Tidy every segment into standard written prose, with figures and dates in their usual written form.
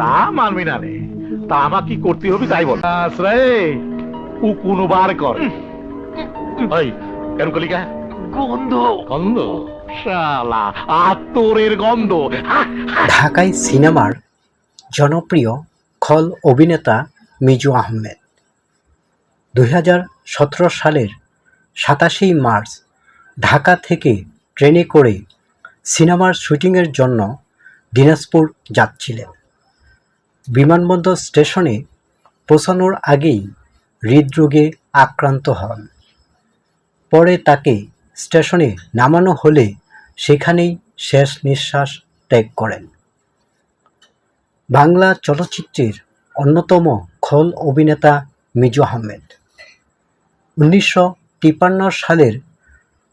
তা মানবি না রে, তা আমার কি করতে হবে তাই বল। রে ও কোনবার কর ওই কেন কলিকা গন্ধ গন্ধ শালা আতরের গন্ধ। ঢাকাই সিনেমার জনপ্রিয় খল অভিনেতা মিজু আহমেদ 2017 সালের 27 মার্চ ঢাকা থেকে ট্রেনে করে সিনেমার শুটিংয়ের জন্য দিনাজপুর যাচ্ছিলেন। বিমানবন্দর স্টেশনে পৌঁছানোর আগেই হৃদরোগে আক্রান্ত হন। পরে তাকে স্টেশনে নামানো হলে সেখানেই শেষ নিঃশ্বাস ত্যাগ করেন। বাংলা চলচ্চিত্রের অন্যতম খল অভিনেতা মিজু আহমেদ 1953 সালের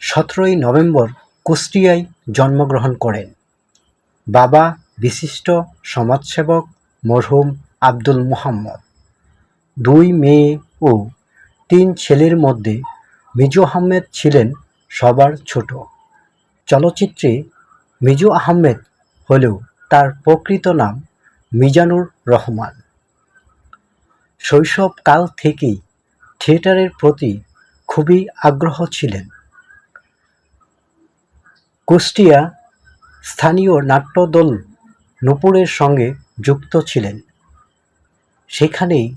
17 নভেম্বর কুষ্টিয়ায় জন্মগ্রহণ করেন। বাবা বিশিষ্ট সমাজসেবক মরহুম আব্দুল মুহাম্মদ। 2 মেয়ে ও 3 ছেলের মধ্যে মিজু আহমেদ ছিলেন সবার ছোট। চলচ্চিত্রে মিজু আহমেদ হলেও তার প্রকৃত নাম মিজানুর রহমান। শৈশবকাল থেকেই থিয়েটারের প্রতি খুবই আগ্রহ ছিলেন। কুষ্টিয়া স্থানীয় নাট্যদল নূপুরের সঙ্গে যুক্ত ছিলেন। সেখানেই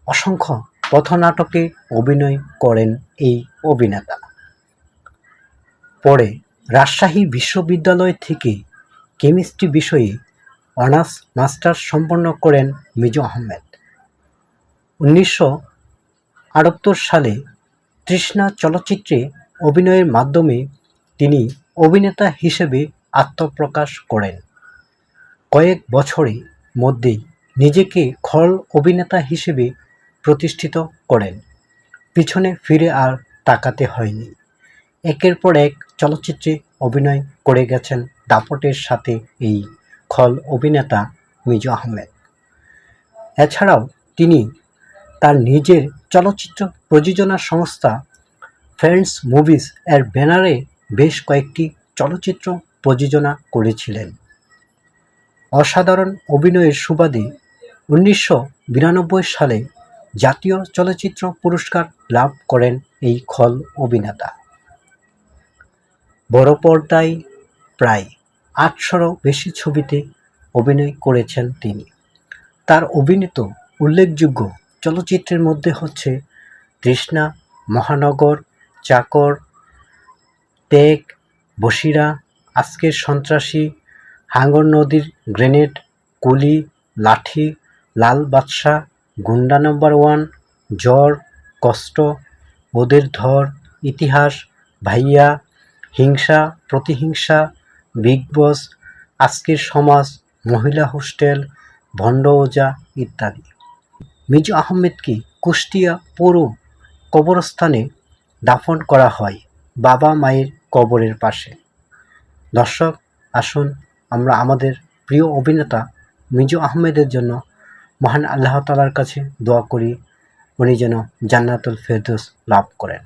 অসংখ্য পথনাটকে অভিনয় করেন এই অভিনেতা। পরে রাজশাহী বিশ্ববিদ্যালয় থেকে কেমিস্ট্রি বিষয়ে অনার্স মাস্টার্স সম্পন্ন করেন মিজু আহমেদ। 1978 সালে তৃষ্ণা চলচ্চিত্রে অভিনয়ের মাধ্যমে তিনি অভিনেতা হিসেবে আত্মপ্রকাশ করেন। কয়েক বছরের মধ্যেই নিজেকে খল অভিনেতা হিসেবে প্রতিষ্ঠিত করেন। পিছনে ফিরে আর তাকাতে হয়নি। একের পর এক চলচ্চিত্রে অভিনয় করে গেছেন দাপটের সাথে এই খল অভিনেতা মিজু আহমেদ। এছাড়াও তিনি তার নিজের চলচ্চিত্র প্রযোজনা সংস্থা ফ্রেন্ডস মুভিজ এর ব্যানারে বেশ কয়েকটি চলচ্চিত্র প্রযোজনা করেছিলেন। অসাধারণ অভিনয়ের সুবাদে 1992 সালে জাতীয় চলচ্চিত্র পুরস্কার লাভ করেন এই খল অভিনেতা। বড় পর্দায় প্রায় 800-ও বেশি ছবিতে অভিনয় করেছেন তিনি। তার অভিনীত উল্লেখযোগ্য চলচ্চিত্রের মধ্যে হচ্ছে তৃষ্ণা, মহানগর, চাকর, ত্যাগ, বসিরা, আজকের সন্ত্রাসী, হাঙ্গর নদীর গ্রেনেড, কুলি, লাঠি, লাল বাদশা, গুন্ডা নাম্বার 1, জ্বর, কষ্ট, ওদের ধর, ইতিহাস, ভাইয়া, হিংসা প্রতিহিংসা, বিগ বস, আজকের সমাজ, মহিলা হোস্টেল, ভণ্ড ওজা ইত্যাদি। মিজু আহমেদকে কুষ্টিয়া পৌর কবরস্থানে দাফন করা হয় বাবা মায়ের কবরের পাশে। দর্শক, আসুন আমরা আমাদের প্রিয় অভিনেতা মিজু আহমেদের জন্য মহান আল্লাহ তাআলার কাছে দোয়া করি, উনি যেন জান্নাতুল ফেরদৌস লাভ করেন।